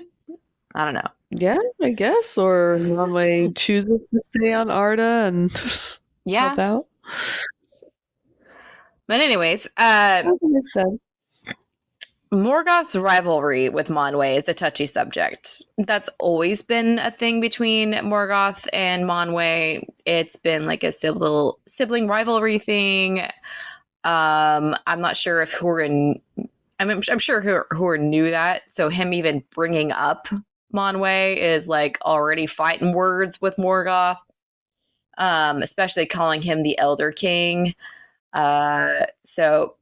I don't know. Yeah, I guess. Or Manwë chooses to stay on Arda and help out. But anyways, that makes sense. Morgoth's rivalry with Manwë is a touchy subject. That's always been a thing between Morgoth and Manwë. It's been like a sibling rivalry thing. I'm not sure if Hurin... I'm sure Hurin knew that. So him even bringing up Manwë is like already fighting words with Morgoth. Especially calling him the Elder King. So,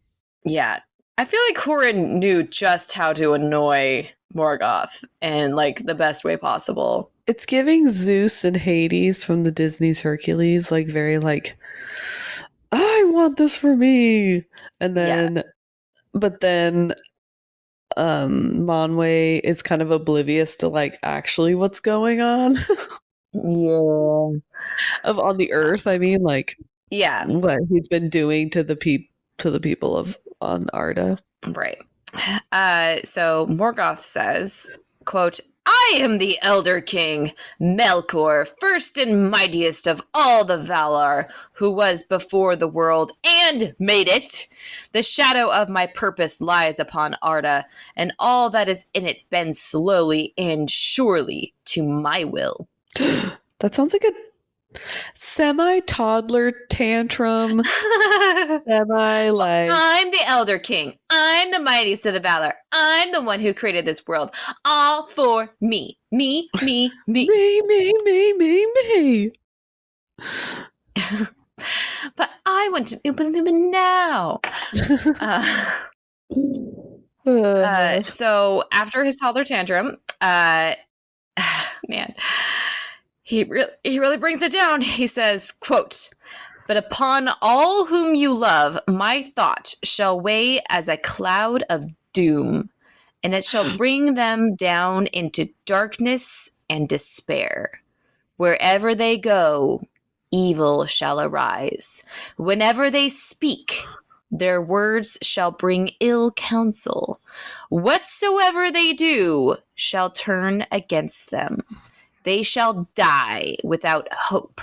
yeah. I feel like Hurin knew just how to annoy Morgoth in, like, the best way possible. It's giving Zeus and Hades from the Disney's Hercules, like, very, like, I want this for me! And then, but then, Manwë is kind of oblivious to, like, actually what's going on. Yeah. On the Earth, I mean, like... Yeah. What he's been doing to the to the people of on Arda. Right. So Morgoth says, quote, I am the Elder King, Melkor, first and mightiest of all the Valar, who was before the world and made it. The shadow of my purpose lies upon Arda, and all that is in it bends slowly and surely to my will. That sounds like a semi-toddler tantrum. Semi-like... I'm the Elder King. I'm the mightiest of the Valar. I'm the one who created this world. All for me. Me, me, me. Me. But I want to Upa-Lupa now. So after his toddler tantrum, man, he really brings it down. He says, quote, but upon all whom you love, my thought shall weigh as a cloud of doom, and it shall bring them down into darkness and despair. Wherever they go, evil shall arise. Whenever they speak, their words shall bring ill counsel. Whatsoever they do shall turn against them. They shall die without hope,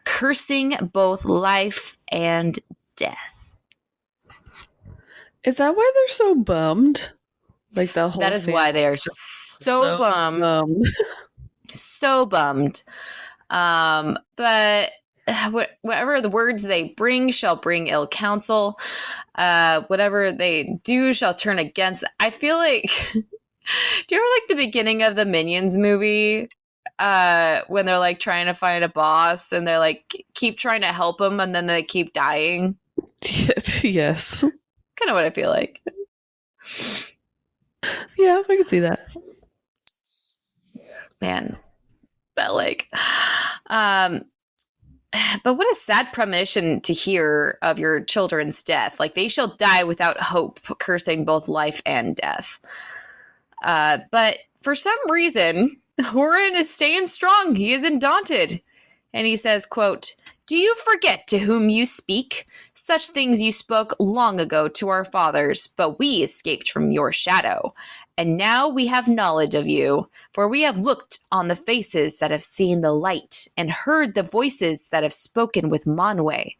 cursing both life and death. Is that why they're so bummed? Like the whole That is why they are so bummed. So bummed. But whatever the words they bring shall bring ill counsel. Whatever they do shall turn against. I feel like, do you ever like the beginning of the Minions movie? When they're like trying to find a boss and they're like keep trying to help them and then they keep dying. Yes. Kind of what I feel like. Yeah, I can see that. Man. But like, but what a sad premonition to hear of your children's death. Like they shall die without hope, cursing both life and death. But for some reason, Hurin is staying strong. He isn't daunted. And he says, quote, do you forget to whom you speak? Such things you spoke long ago to our fathers, but we escaped from your shadow. And now we have knowledge of you, for we have looked on the faces that have seen the light and heard the voices that have spoken with Manwë.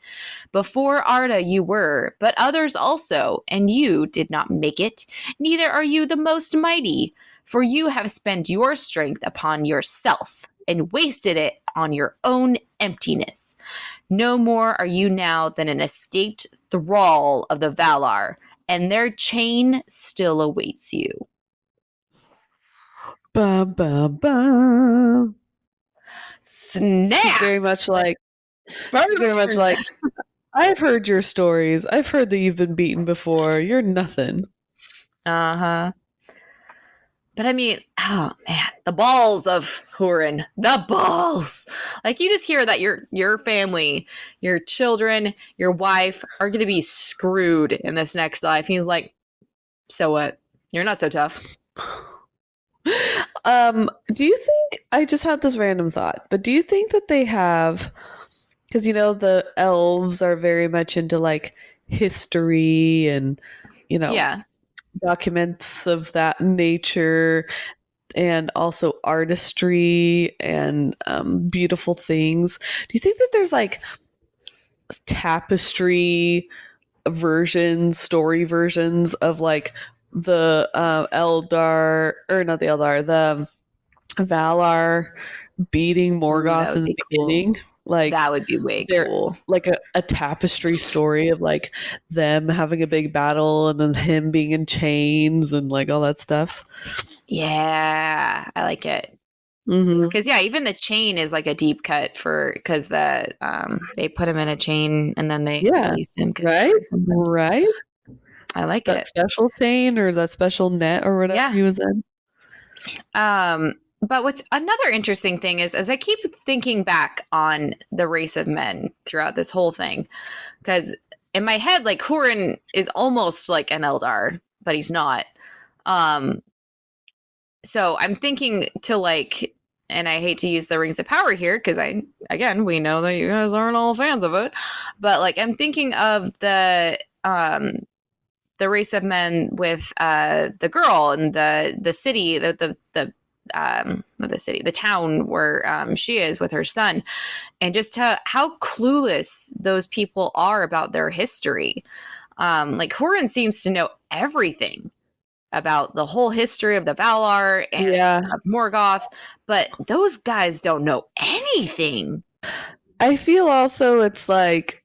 Before Arda you were, but others also, and you did not make it, neither are you the most mighty. For you have spent your strength upon yourself and wasted it on your own emptiness. No more are you now than an escaped thrall of the Valar, and their chain still awaits you. Ba ba ba. Snap! It's very much like. I've heard your stories. I've heard that you've been beaten before. You're nothing. Uh-huh. But I mean, oh man, the balls of Hurin, the balls. Like you just hear that your family, your children, your wife are going to be screwed in this next life. He's like, so what? You're not so tough. Do you think, I just had this random thought, but do you think that they have, because you know the elves are very much into like history and yeah, documents of that nature and also artistry and beautiful things. Do you think that there's like tapestry versions, story versions of like the Eldar, or not the Eldar, the Valar beating Morgoth in the beginning? Like that would be way cool. Like a tapestry story of like them having a big battle and then him being in chains and like all that stuff. Yeah, I like it. Mm-hmm. Because even the chain is like a deep cut because they put him in a chain and then they released him. Right. I like that special chain or that special net or whatever he was in. But what's another interesting thing is, as I keep thinking back on the race of men throughout this whole thing, because in my head, like Hurin is almost like an Eldar, but he's not. So I'm thinking to like, and I hate to use the Rings of Power here because we know that you guys aren't all fans of it, but like I'm thinking of the the race of men with the girl and the city, not the city, the town where she is with her son, and just how clueless those people are about their history. Like Hurin seems to know everything about the whole history of the Valar and of Morgoth, but those guys don't know anything. I feel also it's like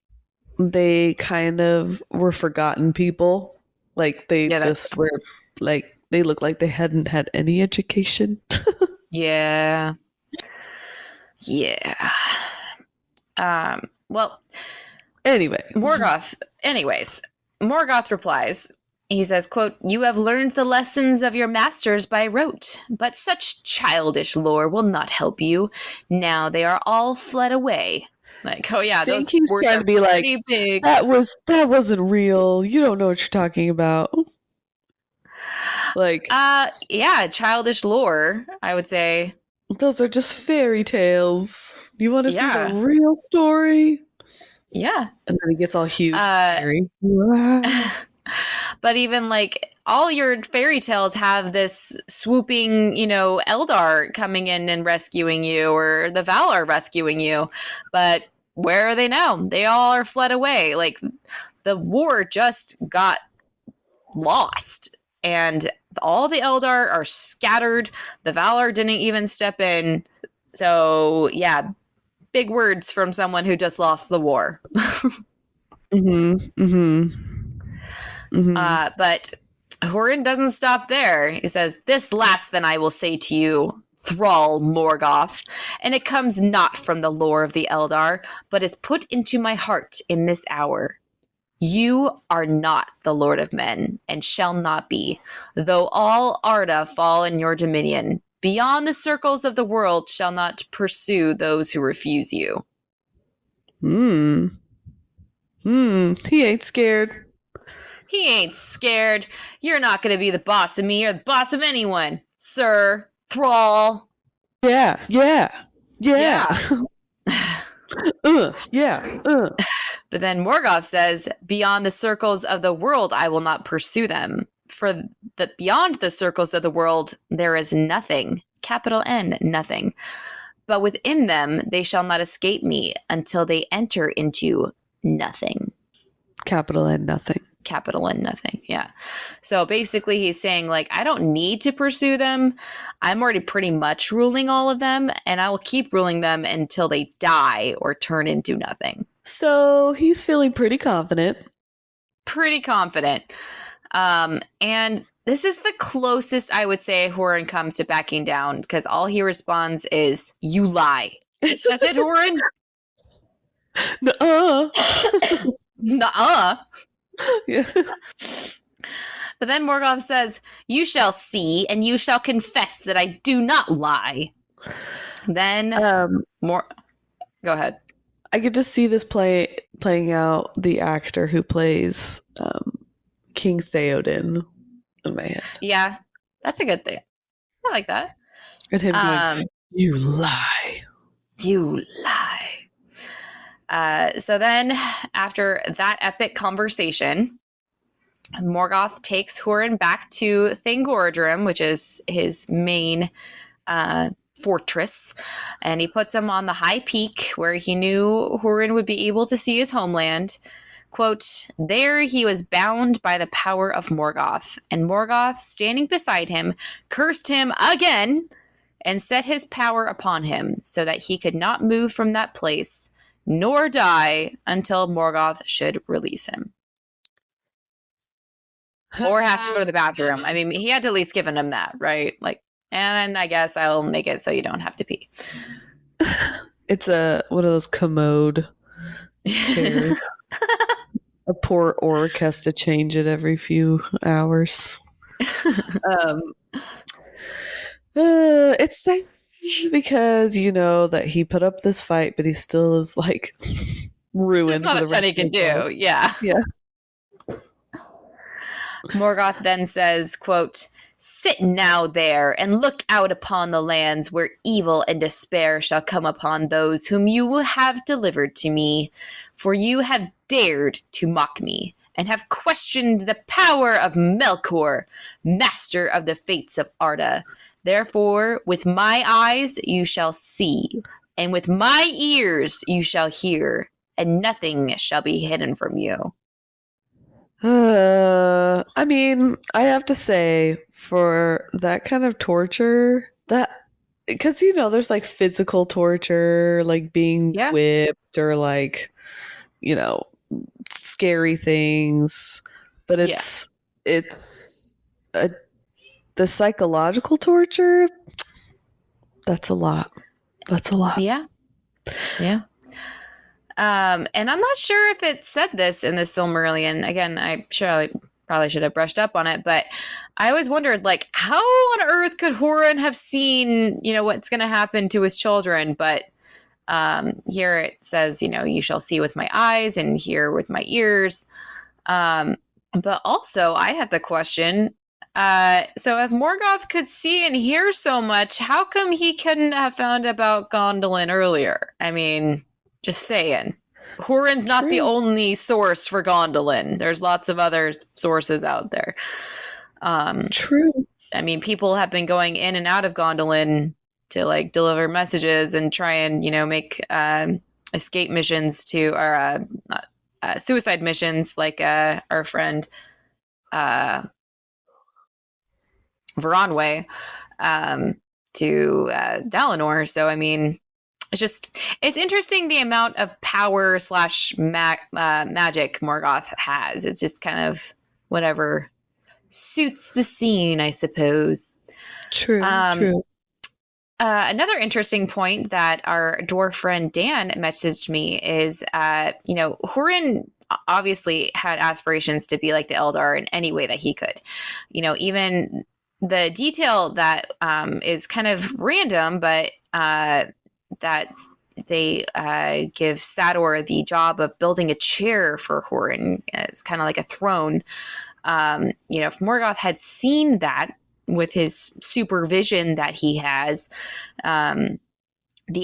they kind of were forgotten people. Like they just were like, they look like they hadn't had any education. Yeah. Yeah. Well, Morgoth replies, he says, quote, "You have learned the lessons of your masters by rote, but such childish lore will not help you. Now they are all fled away." Like, oh yeah, those he's words trying are to be like, big. that wasn't real. You don't know what you're talking about. Like, yeah, childish lore, I would say. Those are just fairy tales. You want to see the real story? Yeah. And then it gets all huge, scary. But even like all your fairy tales have this swooping, Eldar coming in and rescuing you, or the Valar rescuing you. But where are they now? They all are fled away. Like the war just got lost, and all the Eldar are scattered. The Valar didn't even step in. So yeah, big words from someone who just lost the war. But Hurin doesn't stop there. He says, "This last then I will say to you, thrall Morgoth, and it comes not from the lore of the Eldar, but is put into my heart in this hour. You are not the Lord of men, and shall not be, though all Arda fall in your dominion. Beyond the circles of the world shall not pursue those who refuse you." He ain't scared. He ain't scared. You're not going to be the boss of me or the boss of anyone, sir. Thrall. Yeah. But then Morgoth says, "Beyond the circles of the world, I will not pursue them. For beyond the circles of the world, there is nothing. Capital N, nothing. But within them, they shall not escape me until they enter into nothing." Capital N, nothing. Capital N, nothing. Yeah. So basically he's saying, like, I don't need to pursue them. I'm already pretty much ruling all of them, and I will keep ruling them until they die or turn into nothing. So he's feeling pretty confident. And this is the closest I would say Hurin comes to backing down, because all he responds is, "You lie." That's it, Hurin? Nuh-uh. Nuh-uh. Yeah. But then Morgoth says, "You shall see, and you shall confess that I do not lie." Then Go ahead. I could just see this playing out the actor who plays King Theoden in my head. Yeah, that's a good thing. I like that. And him going, "You lie. You lie." So then, after that epic conversation, Morgoth takes Hurin back to Thingorldrim, which is his main fortress, and he puts him on the high peak where he knew Hurin would be able to see his homeland. Quote, "There he was bound by the power of Morgoth, and Morgoth, standing beside him, cursed him again and set his power upon him so that he could not move from that place nor die until Morgoth should release him." Or have to go to the bathroom. I mean, he had to at least given him that, right? Like, and I guess I'll make it so you don't have to pee. It's one of those commode chairs. A poor orc has to change it every few hours. It's because you know that he put up this fight, but he still is like ruined. There's not a ton he can do. Yeah. Morgoth then says, quote, "Sit now there and look out upon the lands where evil and despair shall come upon those whom you will have delivered to me. For you have dared to mock me and have questioned the power of Melkor, master of the fates of Arda. Therefore, with my eyes you shall see, and with my ears you shall hear, and nothing shall be hidden from you. I mean, I have to say, for that kind of torture, that because there's like physical torture, like being whipped or like scary things, but it's the psychological torture. That's a lot. Yeah. And I'm not sure if it said this in the Silmarillion. Again, I probably should have brushed up on it, but I always wondered, like, how on earth could Hurin have seen, what's going to happen to his children? But here it says, you shall see with my eyes and hear with my ears. But also, I had the question. So if Morgoth could see and hear so much, how come he couldn't have found about Gondolin earlier? I mean, just saying. Hurin's not the only source for Gondolin. There's lots of other sources out there. True. I mean, people have been going in and out of Gondolin to like deliver messages and try and make escape missions to our suicide missions, like our friend Varanwe to Dalinor. So I mean, it's interesting the amount of power / magic Morgoth has. It's just kind of whatever suits the scene, I suppose. True. Another interesting point that our dwarf friend Dan messaged me is, Hurin obviously had aspirations to be like the Eldar in any way that he could. Even the detail that is kind of random, but that they give Sador the job of building a chair for Hurin. It's kind of like a throne. If Morgoth had seen that with his supervision that he has, the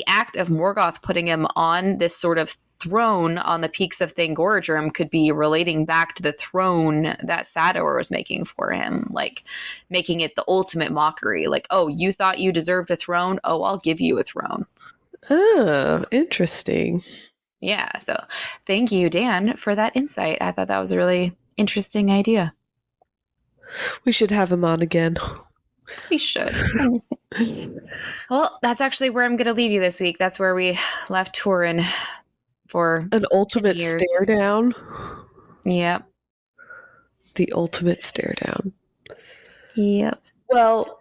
act of Morgoth putting him on this sort of throne on the peaks of Thangorajrim could be relating back to the throne that Sador was making for him, like making it the ultimate mockery. Like, oh, you thought you deserved a throne? Oh, I'll give you a throne. Oh, interesting. Yeah, so thank you, Dan, for that insight. I thought that was a really interesting idea. We should have him on again. We should. Well, that's actually where I'm going to leave you this week. That's where we left Hurin for an ultimate stare down. Yep. The ultimate stare down. Yep. Well,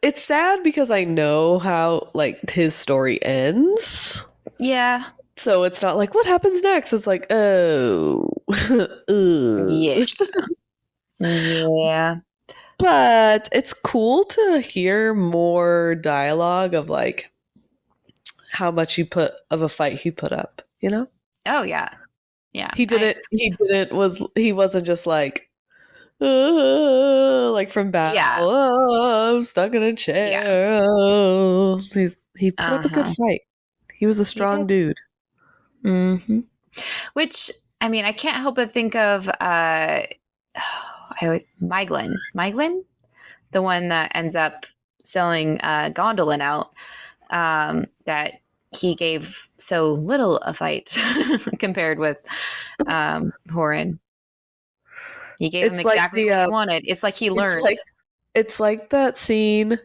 it's sad because I know how like his story ends. Yeah. So it's not like what happens next. It's like, oh. Yes. Yeah. But it's cool to hear more dialogue of like how much he put up, Oh yeah. Yeah. He wasn't just like like from battle. Yeah. Oh, I'm stuck in a chair. Yeah. Oh. He put up a good fight. He was a strong dude. Mm-hmm. Which, I mean, I can't help but think of Myglin, the one that ends up selling Gondolin out, that he gave so little a fight compared with Hurin. He gave him exactly what he wanted. It's like he learned. It's like that scene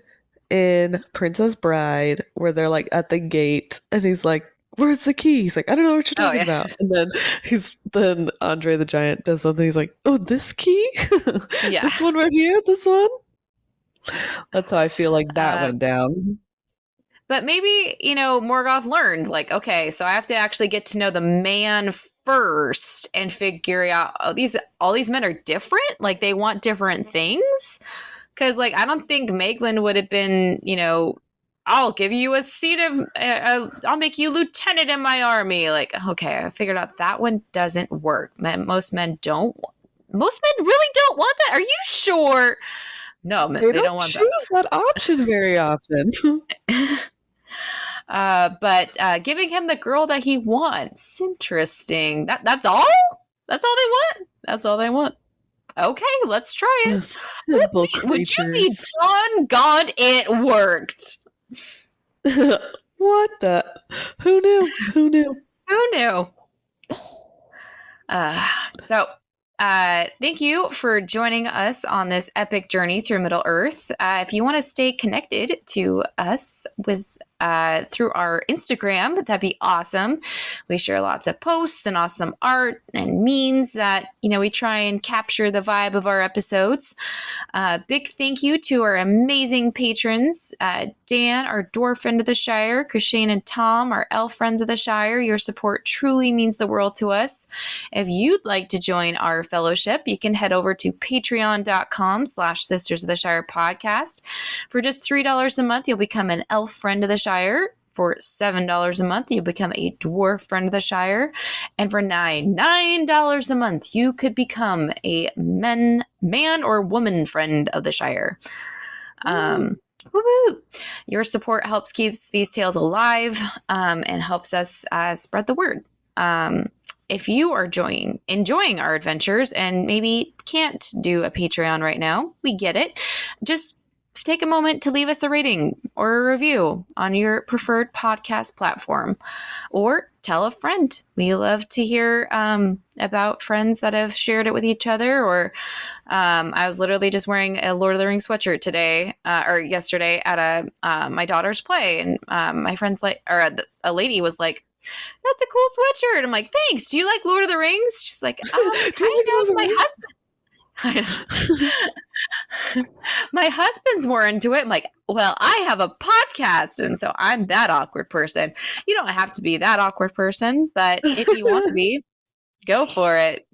in Princess Bride where they're like at the gate and he's like, where's the key? He's like, I don't know what you're talking about. And then Andre the Giant does something. He's like, oh, this key? Yeah. This one right here? This one? That's how I feel like that went down. But maybe, Morgoth learned, like, okay, so I have to actually get to know the man first and figure out, all these men are different? Like, they want different things? Because, like, I don't think Maeglin would have been, I'll give you a seat I'll make you lieutenant in my army. Like, okay, I figured out that one doesn't work. Most men really don't want that. Are you sure? No, they don't want that. They don't choose that option very often. But giving him the girl that he wants. Interesting. That's all? That's all they want. That's all they want. Okay, let's try it. Simple Would you be creatures. God, it worked. What the? Who knew? Who knew? Who knew? Thank you for joining us on this epic journey through Middle Earth. If you want to stay connected to us through our Instagram, that'd be awesome. We share lots of posts and awesome art and memes that, we try and capture the vibe of our episodes. Big thank you to our amazing patrons, Dan, our dwarf friend of the Shire, Krishane and Tom, our elf friends of the Shire. Your support truly means the world to us. If you'd like to join our fellowship, you can head over to patreon.com/Sisters of the Shire podcast. For just $3 a month, you'll become an elf friend of the Shire. For $7 a month, you become a dwarf friend of the Shire. And for $9 a month, you could become a man or woman friend of the Shire. Woo-woo. Your support helps keeps these tales alive and helps us spread the word. If you are enjoying our adventures and maybe can't do a Patreon right now, we get it. Just take a moment to leave us a rating or a review on your preferred podcast platform, or tell a friend. We love to hear about friends that have shared it with each other. Or I was literally just wearing a Lord of the Rings sweatshirt yesterday at my daughter's play, and my friend's a lady was like, "That's a cool sweatshirt." I'm like, "Thanks. Do you like Lord of the Rings?" She's like, "Do you like my husband?" My husband's more into it. I'm like, well, I have a podcast, and so I'm that awkward person. You don't have to be that awkward person, but if you want to be, go for it.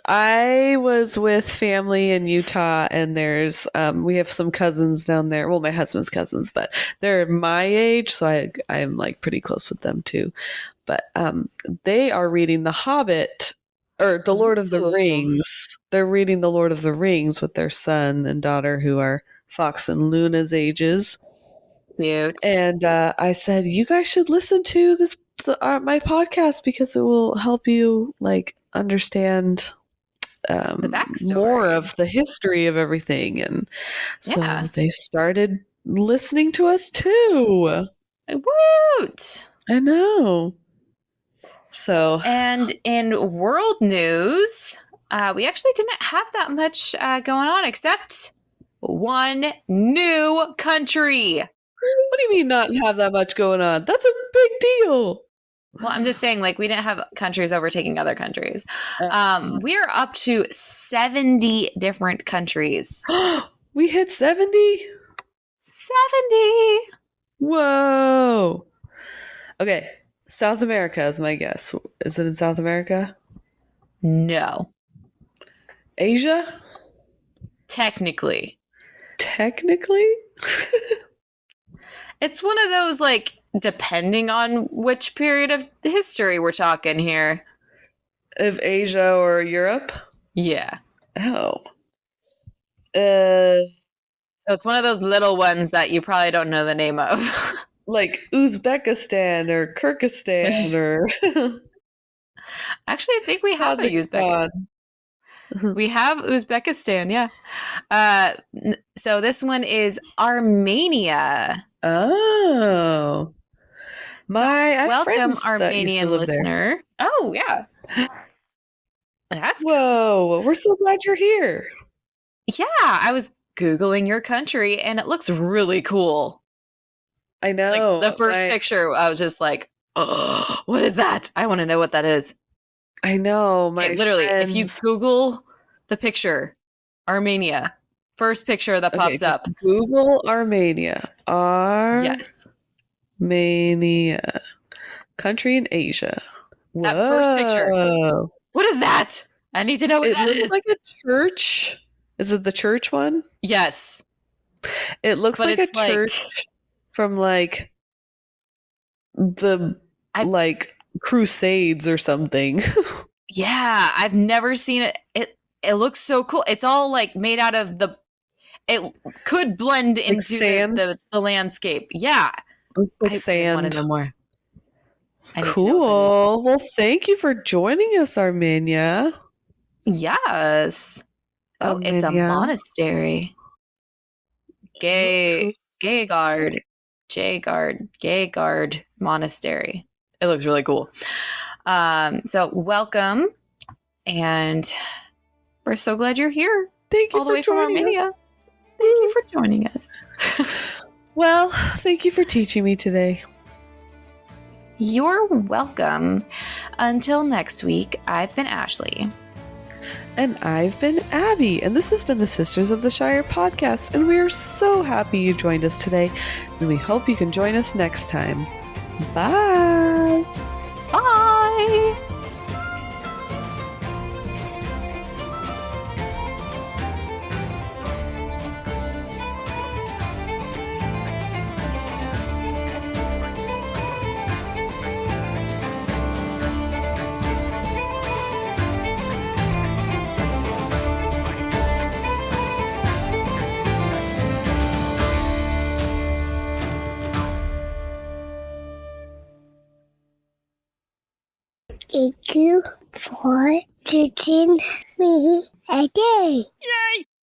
I was with family in Utah, and we have some cousins down there. Well, my husband's cousins, but they're my age, so I'm like pretty close with them too. But they are reading The Hobbit, or The Lord of the Rings. They're reading The Lord of the Rings with their son and daughter, who are Fox and Luna's ages. Cute. And I said, you guys should listen to my podcast, because it will help you understand the backstory, more of the history of everything. And so they started listening to us too. Woot! I know. So, and in world news, we actually didn't have that much going on, except one new country. What do you mean not have that much going on? That's a big deal. Well, I'm just saying, we didn't have countries overtaking other countries. We are up to 70 different countries. We hit 70? 70! Whoa. Okay. South America is my guess. Is it in South America? No. Asia? Technically. It's one of those, depending on which period of history we're talking here. Of Asia or Europe? Yeah. Oh. So it's one of those little ones that you probably don't know the name of. Like Uzbekistan or Kyrgyzstan or... Actually, I think we have Uzbekistan. We have Uzbekistan, yeah. So this one is Armenia. Oh. Welcome, Armenian listener. There. Oh, yeah. That's Whoa, we're so glad you're here. Yeah, I was Googling your country, and it looks really cool. I know. The first picture, I was just like, oh, what is that? I want to know what that is. I know. Literally, if you Google the picture, Armenia, first picture that pops up. Google Armenia. Yes. Armenia. Country in Asia. Whoa. That first picture. What is that? I need to know what that is. It looks like a church. Is it the church one? Yes. It looks like a church from the Crusades or something. Yeah, I've never seen it. It looks so cool. It's all made out of it could blend into the landscape. Yeah. Looks like sand. I want to know more. I need to know what that is. Cool. Well, thank you for joining us, Armenia. Yes. Oh, it's a Armenia. monastery. Gay guard monastery. It looks really cool. So welcome, and we're so glad you're here. Thank you all the for way from joining Armenia. us. Thank you for joining us. Well, thank you for teaching me today. You're welcome. Until next week, I've been Ashley. And I've been Abby, and this has been the Sisters of the Shire podcast, and we are so happy you joined us today, and we hope you can join us next time. Bye! Bye! Thank you for teaching me a day.